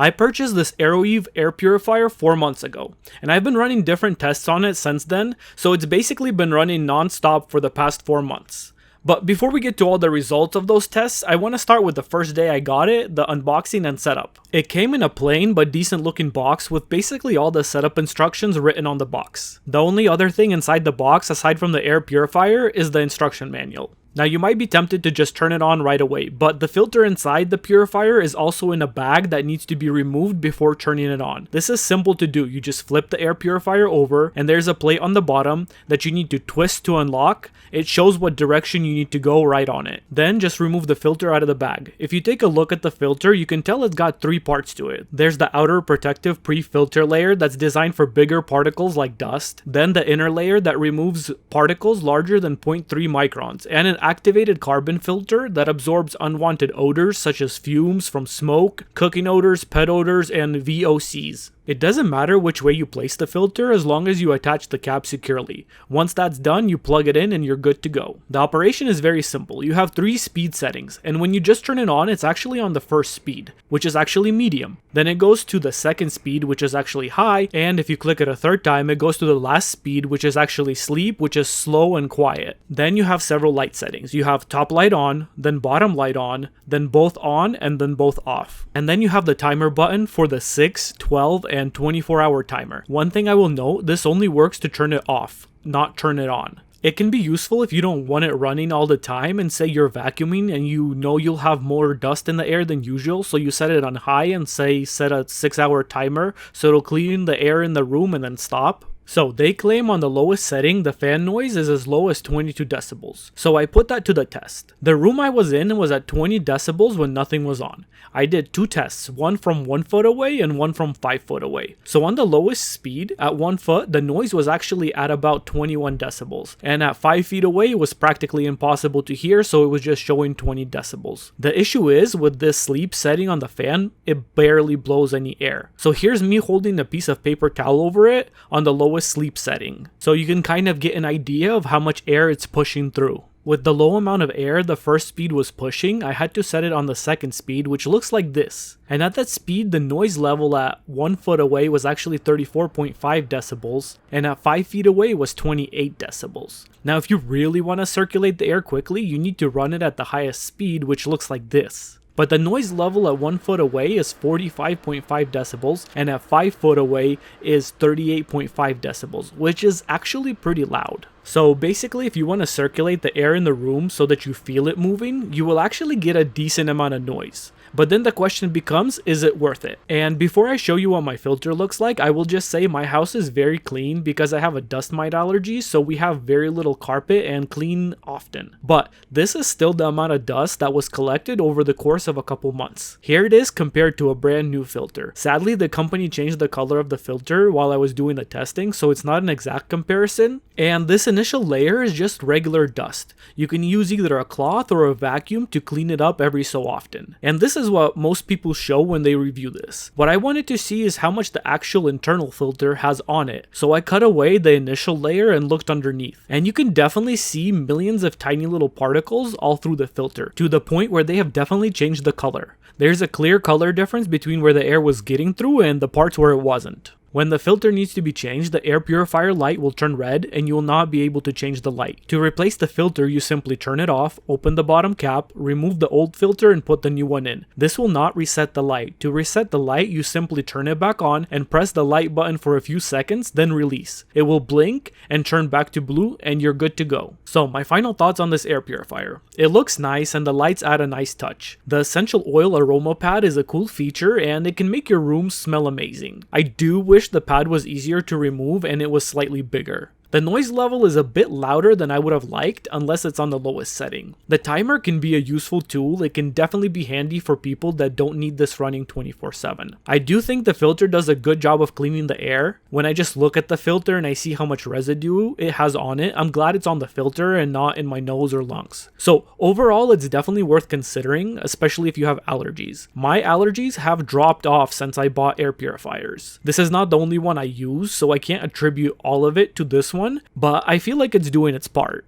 I purchased this Aroeve air purifier 4 months ago, and I've been running different tests on it since then, so it's basically been running non-stop for the past 4 months. But before we get to all the results of those tests, I want to start with the first day I got it, the unboxing and setup. It came in a plain but decent looking box with basically all the setup instructions written on the box. The only other thing inside the box aside from the air purifier is the instruction manual. Now you might be tempted to just turn it on right away, but the filter inside the purifier is also in a bag that needs to be removed before turning it on. This is simple to do. You just flip the air purifier over and there's a plate on the bottom that you need to twist to unlock. It shows what direction you need to go right on it. Then just remove the filter out of the bag. If you take a look at the filter, you can tell it's got 3 parts to it. There's the outer protective pre-filter layer that's designed for bigger particles like dust. Then the inner layer that removes particles larger than 0.3 microns, and an activated carbon filter that absorbs unwanted odors such as fumes from smoke, cooking odors, pet odors, and VOCs. It doesn't matter which way you place the filter as long as you attach the cap securely. Once that's done, you plug it in and you're good to go. The operation is very simple. You have 3 speed settings, and when you just turn it on, it's actually on the first speed, which is actually medium. Then it goes to the second speed, which is actually high, and if you click it a third time, it goes to the last speed, which is actually sleep, which is slow and quiet. Then you have several light settings. You have top light on, then bottom light on, then both on, and then both off. And then you have the timer button for the 6, 12, and 24-hour timer. One thing I will note, this only works to turn it off, not turn it on. It can be useful if you don't want it running all the time and say you're vacuuming and you know you'll have more dust in the air than usual, so you set it on high and say set a 6-hour timer so it'll clean the air in the room and then stop. So they claim on the lowest setting the fan noise is as low as 22 decibels. So I put that to the test. The room I was in was at 20 decibels when nothing was on. I did 2 tests, one from 1 foot away and one from 5 foot away. So on the lowest speed, at 1 foot, the noise was actually at about 21 decibels. And at 5 feet away, it was practically impossible to hear, so it was just showing 20 decibels. The issue is, with this sleep setting on the fan, it barely blows any air. So here's me holding a piece of paper towel over it on the lowest sleep setting. So you can kind of get an idea of how much air it's pushing through. With the low amount of air the first speed was pushing, I had to set it on the second speed, which looks like this. And at that speed, the noise level at 1 foot away was actually 34.5 decibels, and at 5 feet away was 28 decibels. Now if you really want to circulate the air quickly, you need to run it at the highest speed, which looks like this. But the noise level at 1 foot away is 45.5 decibels, and at 5 foot away is 38.5 decibels, which is actually pretty loud. So basically, if you want to circulate the air in the room so that you feel it moving, you will actually get a decent amount of noise. But then the question becomes, is it worth it? And before I show you what my filter looks like, I will just say my house is very clean because I have a dust mite allergy, so we have very little carpet and clean often. But this is still the amount of dust that was collected over the course of a couple months. Here it is compared to a brand new filter. Sadly, the company changed the color of the filter while I was doing the testing, so it's not an exact comparison. And this initial layer is just regular dust. You can use either a cloth or a vacuum to clean it up every so often. And this is what most people show when they review this. What I wanted to see is how much the actual internal filter has on it. So I cut away the initial layer and looked underneath. And you can definitely see millions of tiny little particles all through the filter, to the point where they have definitely changed the color. There's a clear color difference between where the air was getting through and the parts where it wasn't. When the filter needs to be changed, the air purifier light will turn red and you will not be able to change the light. To replace the filter, you simply turn it off, open the bottom cap, remove the old filter and put the new one in. This will not reset the light. To reset the light, you simply turn it back on and press the light button for a few seconds, then release. It will blink and turn back to blue and you're good to go. So my final thoughts on this air purifier. It looks nice and the lights add a nice touch. The essential oil aroma pad is a cool feature and it can make your room smell amazing. I do wish the pad was easier to remove and it was slightly bigger. The noise level is a bit louder than I would have liked unless it's on the lowest setting. The timer can be a useful tool. It can definitely be handy for people that don't need this running 24/7. I do think the filter does a good job of cleaning the air. When I just look at the filter and I see how much residue it has on it, I'm glad it's on the filter and not in my nose or lungs. So overall, it's definitely worth considering, especially if you have allergies. My allergies have dropped off since I bought air purifiers. This is not the only one I use, so I can't attribute all of it to this one, but I feel like it's doing its part.